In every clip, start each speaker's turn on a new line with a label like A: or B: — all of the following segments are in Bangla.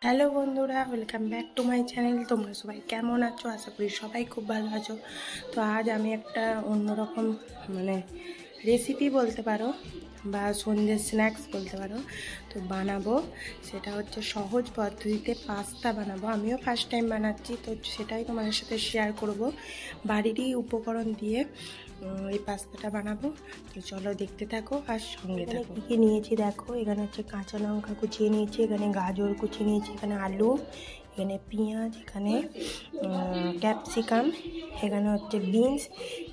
A: হ্যালো বন্ধুরা, welcome back to my channel. তোমরা সবাই কেমন আছো? আশা করি সবাই খুব ভালো আছো। তো আজ আমি একটা অন্যরকম রেসিপি বলতে পারো বা সন্ধ্যের স্ন্যাক্স বলতে পারো তো বানাবো। সেটা হচ্ছে সহজ পদ্ধতিতে পাস্তা বানাবো। আমিও ফার্স্ট টাইম বানাচ্ছি, তো সেটাই তোমাদের সাথে শেয়ার করব বাড়িরই উপকরণ দিয়ে এই পাস্তাটা বানাবো। তো চলো দেখতে থাকো আর সঙ্গে থাকো। কী কী নিয়েছি দেখো, এখানে হচ্ছে কাঁচা লঙ্কা কুচিয়ে নিয়েছি, এখানে গাজর কুচিয়ে নিয়েছি, এখানে আলু, এখানে পেঁয়াজ, এখানে ক্যাপসিকাম, এখানে হচ্ছে বিনস,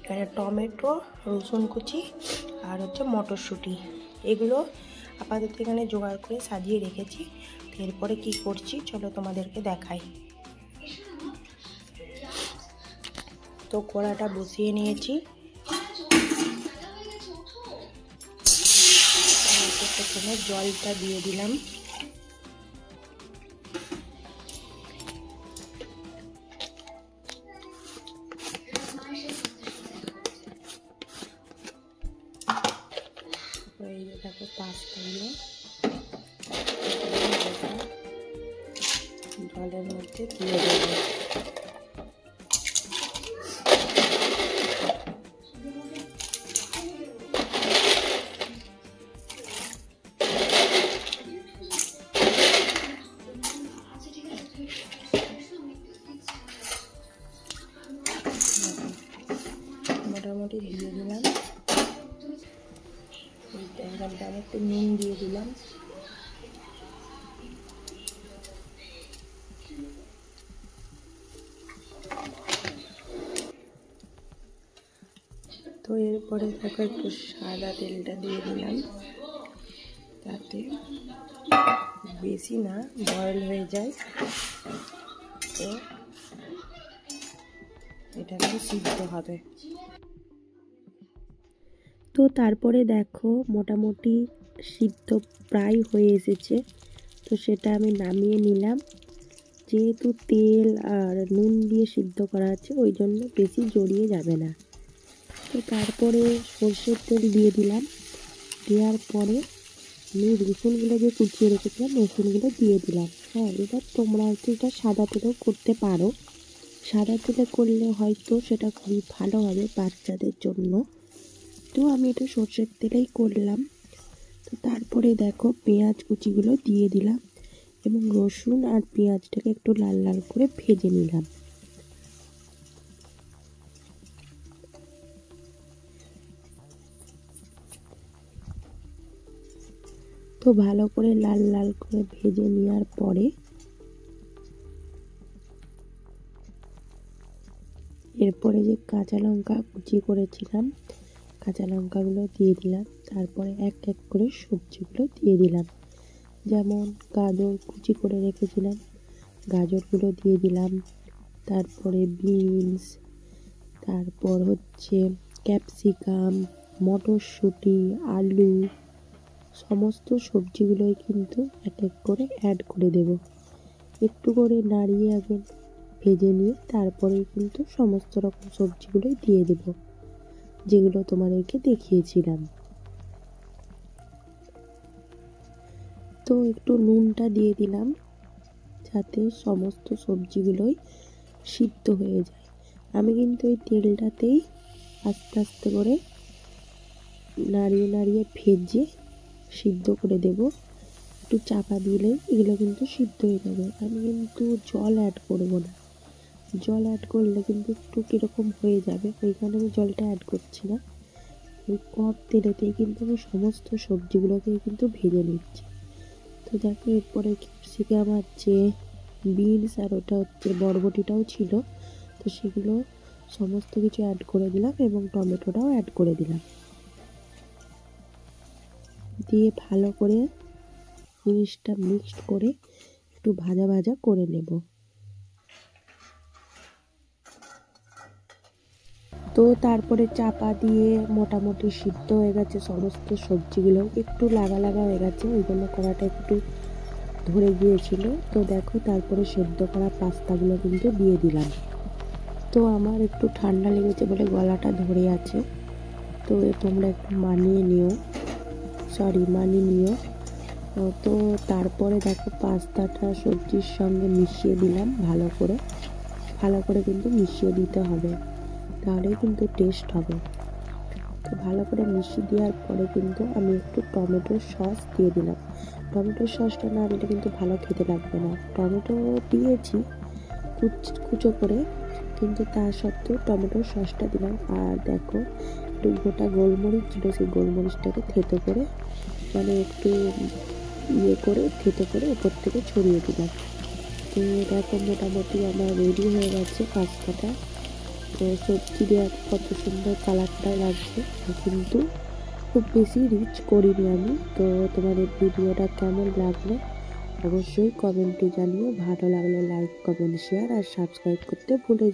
A: এখানে টমেটো, রসুন কুচি আর হচ্ছে মটরশুঁটি। এগুলো আপাতত এখানে জোগাড় করে সাজিয়ে রেখেছি। তো এরপরে কী করছি চলো তোমাদেরকে দেখাই। তো কড়াটা বসিয়ে নিয়েছি, প্রথমে জলটা দিয়ে দিলাম। এই যে দেখো পাস্তাগুলো জলের মধ্যে দিয়ে দেবো। মোটামুটি দিয়ে দিলাম। এখানটা আমি একটু নুন দিয়ে দিলাম। তো এরপরে দেখো একটু সাদা তেলটা দিয়ে দিলাম, তাতে বেশি না বয়েল হয়ে যায়। তো এটা সিদ্ধ হবে। তো তারপরে দেখো মোটামুটি সিদ্ধ প্রায় হয়ে এসেছে। তো সেটা আমি নামিয়ে নিলাম। যেহেতু তেল আর নুন দিয়ে সিদ্ধ করা আছে, ওই জন্য বেশি জড়িয়ে যাবে না। তো তারপরে সর্ষের তেল দিয়ে দিলাম। দেওয়ার পরে আমি রসুনগুলো যে কুচিয়ে রেখেছিলাম রসুনগুলো দিয়ে দিলাম। হ্যাঁ, এবার তোমরা হচ্ছে এটা সাদা তেলেও করতে পারো। সাদা তেলে করলে হয়তো সেটা খুবই ভালো হবে বাচ্চাদের জন্য। তো আমি এটা সর্ষের তেলেই করলাম। তো তারপরে দেখো পেঁয়াজ কুচিগুলো দিয়ে দিলাম এবং রসুন আর পেঁয়াজটাকে একটু লাল লাল করে ভেজে নিলাম। তো ভালো করে লাল লাল করে ভেজে নেওয়ার পরে এরপরে যে কাঁচা লঙ্কা কুচি করেছিলাম কাঁচা লঙ্কাগুলো দিয়ে দিলাম। তারপরে এক এক করে সবজিগুলো দিয়ে দিলাম। যেমন গাজর কুচি করে রেখেছিলাম, গাজরগুলো দিয়ে দিলাম। তারপরে বিনস, তারপর হচ্ছে ক্যাপসিকাম, মটরশুঁটি, আলু, সমস্ত সবজিগুলোই কিন্তু এক এক করে অ্যাড করে দেব। একটু করে নাড়িয়ে আগে ভেজে নিয়ে তারপরেই কিন্তু সমস্ত রকম সবজিগুলোই দিয়ে দেব, যেগুলো তোমাদেরকে দেখিয়েছিলাম। তো একটু নুনটা দিয়ে দিলাম যাতে সমস্ত সবজিগুলোই সিদ্ধ হয়ে যায়। আমি কিন্তু ওই তেলটাতেই আস্তে আস্তে করে নাড়িয়ে নাড়িয়ে ভেজে সিদ্ধ করে দেব। একটু চাপা দিলেই এগুলো কিন্তু সিদ্ধ হয়ে যাবে। আমি কিন্তু জল অ্যাড করব না। জল অ্যাড করলে কিন্তু একটু কীরকম হয়ে যাবে, ওই কারণে আমি জলটা অ্যাড করছি না। ওই কম তেলেতেই কিন্তু আমি সমস্ত সবজিগুলোকে কিন্তু ভেজে নিচ্ছি। তো দেখো এরপরে ক্যাপসিকাম আর যে বিনস আর ওটা হচ্ছে বরবটিটাও ছিল, তো সেগুলো সমস্ত কিছু অ্যাড করে দিলাম এবং টমেটোটাও অ্যাড করে দিলাম। দিয়ে ভালো করে জিনিসটা মিক্সড করে একটু ভাজা ভাজা করে নেব। তো তারপরে চাপা দিয়ে মোটামুটি সিদ্ধ হয়ে গেছে সমস্ত সবজিগুলো, একটু লাগা লাগা হয়ে গেছে, ওই জন্য কড়াটা একটু ধরে গিয়েছিল। তো দেখো তারপরে সেদ্ধ করা পাস্তাগুলো কিন্তু দিয়ে দিলাম। তো আমার একটু ঠান্ডা লেগেছে বলে গলাটা ধরে আছে, তো তোমরা একটু মানিয়ে নিও।
B: তো তারপরে দেখো পাস্তাটা সবজির সঙ্গে মিশিয়ে দিলাম ভালো করে কিন্তু মিশিয়ে দিতে হবে, তাহলেই কিন্তু টেস্ট হবে। তো ভালো করে মিশিয়ে দেওয়ার পরে কিন্তু আমি একটু টমেটোর সস দিয়ে দিলাম। টমেটোর সসটা না দিলে কিন্তু ভালো খেতে লাগবে না। টমেটো দিয়েছি কুচো করে, কিন্তু তা সত্ত্বেও টমেটোর সসটা দিলাম। আর দেখো একটু গোটা গোলমরিচ ছিল, সেই গোলমরিচটাকে থেতো করে মানে একটু থেতো করে উপর থেকে ছড়িয়ে দিলাম। তো দেখো মোটামুটি আমার রেডি হয়ে গেছে পাস্তাটা। তো সবজি দেওয়া কত সুন্দর কালারটা লাগছে, কিন্তু খুব বেশি রিচ করিনি আমি। তো তোমাদের ভিডিওটা কেমন লাগলো অবশ্যই কমেন্টে জানিও। ভালো লাগলে লাইক, কমেন্ট, শেয়ার আর সাবস্ক্রাইব করতে ভুলে